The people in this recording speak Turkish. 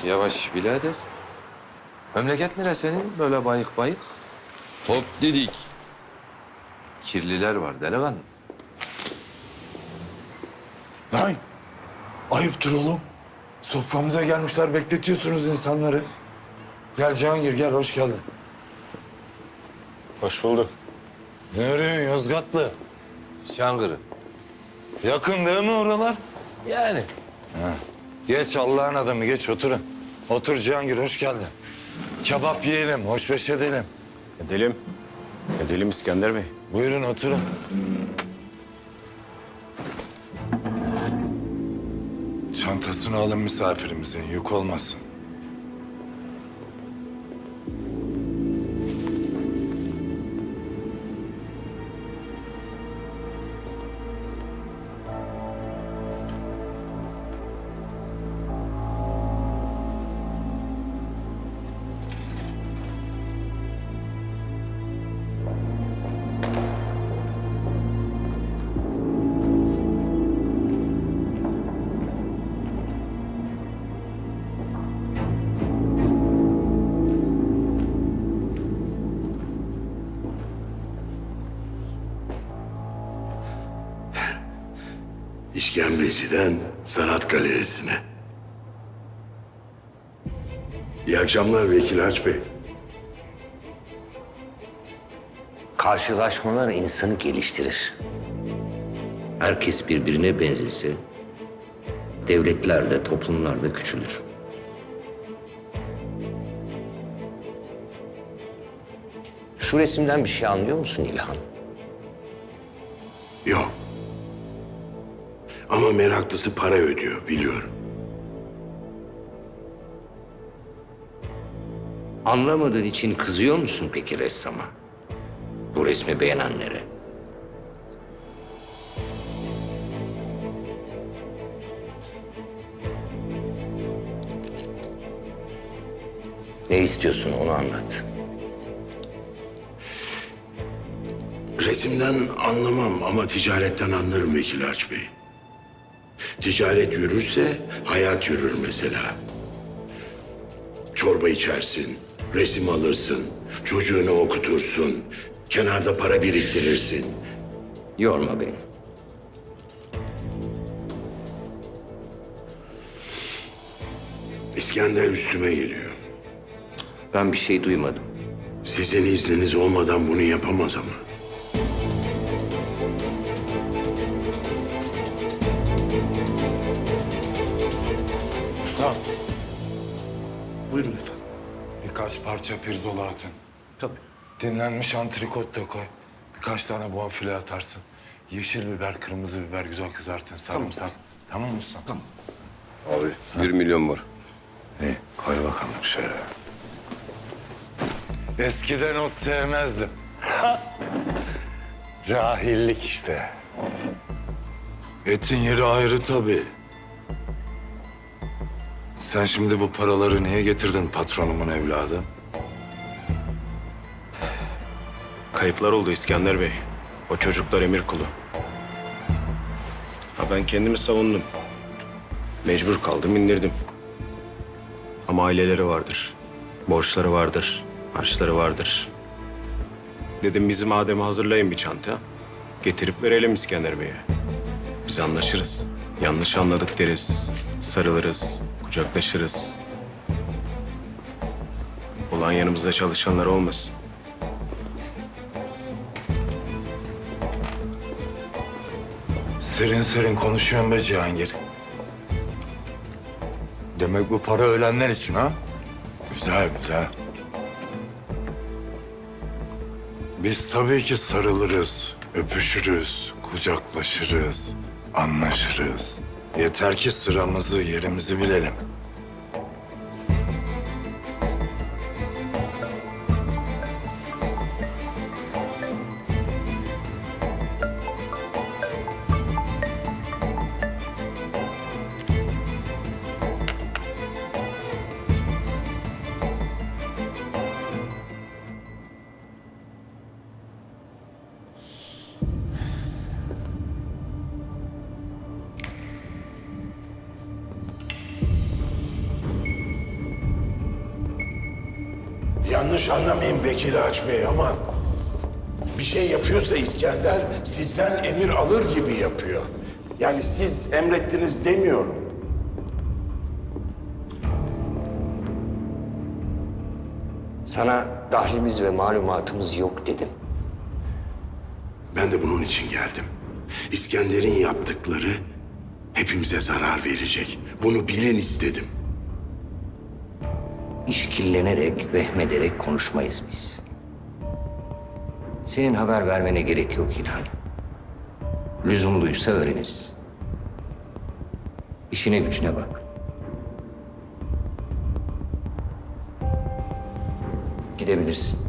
Yavaş birader. Memleket nere senin? Böyle bayık bayık. Hop dedik. Kirliler var delikanlı. Lan ayıptır oğlum. Soframıza gelmişler, bekletiyorsunuz insanları. Gel Cihangir, gel, hoş geldin. Hoş bulduk. Ne arıyorsun Yozgatlı? Şangırı. Yakın değil mi oralar? Yani. Geç Allah'ın adamı, geç oturun. Otur Cihangir, hoş geldin. Kebap yiyelim, hoşbeş edelim. Edelim. Edelim İskender Bey. Buyurun oturun. Çantasını alın misafirimizin, yük olmasın. İşkembeci'den sanat galerisine. İyi akşamlar Vekil Haç Bey. Karşılaşmalar insanı geliştirir. Herkes birbirine benzese, devletler de toplumlar da küçülür. Şu resimden bir şey anlıyor musun İlhan? Yok. Ama meraklısı para ödüyor biliyorum. Anlamadığın için kızıyor musun peki ressama? Bu resmi beğenenlere. Ne istiyorsun onu anlat. Resimden anlamam ama ticaretten anlarım Vekil Haç Bey. Ticaret yürürse hayat yürür mesela. Çorba içersin, resim alırsın, çocuğunu okutursun, kenarda para biriktirirsin. Yorma beni. İskender üstüme geliyor. Ben bir şey duymadım. Sizin izniniz olmadan bunu yapamaz ama. Usta, Buyurun efendim. birkaç parça pirzola atın. Tabii. Dinlenmiş antrikot da koy. Birkaç tane bonfile atarsın. Yeşil biber, kırmızı biber güzel kızartın, sarımsak. Tamam mı usta? Tamam. Abi 1 milyon var. İyi, koy bakalım şöyle. Eskiden ot sevmezdim. Cahillik işte. Etin yeri ayrı tabii. Sen şimdi bu paraları niye getirdin patronumun evladı? Kayıplar oldu İskender Bey. O çocuklar emir kulu. Ha ben kendimi savundum. Mecbur kaldım, indirdim. Ama aileleri vardır. Borçları vardır. Harçları vardır. Dedim bizim Adem'i hazırlayın bir çanta. Getirip verelim İskender Bey'e. Biz anlaşırız. Yanlış anladık deriz. Sarılırız. Kucaklaşırız. Ulan yanımızda çalışanlar olmasın. Serin serin konuşuyorsun be Cihangir. Demek bu para ölenler için ha? Güzel güzel. Biz tabii ki sarılırız, öpüşürüz, kucaklaşırız, anlaşırız. Yeter ki sıramızı, yerimizi bilelim. Yanlış anlamayın Vekil Ağaç Bey ama bir şey yapıyorsa İskender sizden emir alır gibi yapıyor. Yani siz emrettiniz demiyorum. Sana dahlimiz ve malumatımız yok dedim. Ben de bunun için geldim. İskender'in yaptıkları hepimize zarar verecek. Bunu bilin istedim. İşkillenerek, vehmederek konuşmayız biz. Senin haber vermene gerek yok İlhan. Lüzumluysa öğreniriz. İşine gücüne bak. Gidebilirsin.